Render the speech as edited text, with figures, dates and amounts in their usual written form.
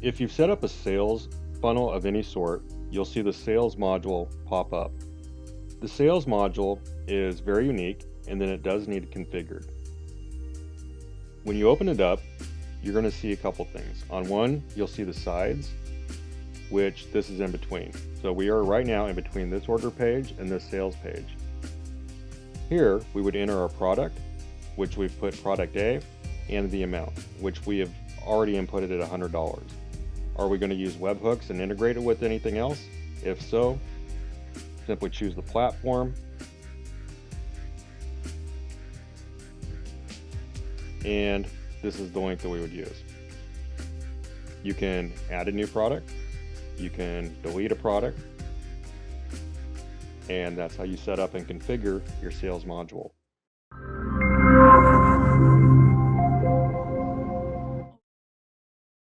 If you've set up a sales funnel of any sort, you'll see the sales module pop up. The sales module is very unique, and then it does need configured. When you open it up, you're going to see a couple things. On one, you'll see the sides, which this is in between. So we are right now in between this order page and this sales page. Here, we would enter our product, which we've put product A, and the amount, which we have already inputted at $100. Are we going to use webhooks and integrate it with anything else? If so, simply choose the platform, and this is the link that we would use. You can add a new product, you can delete a product, and that's how you set up and configure your sales module.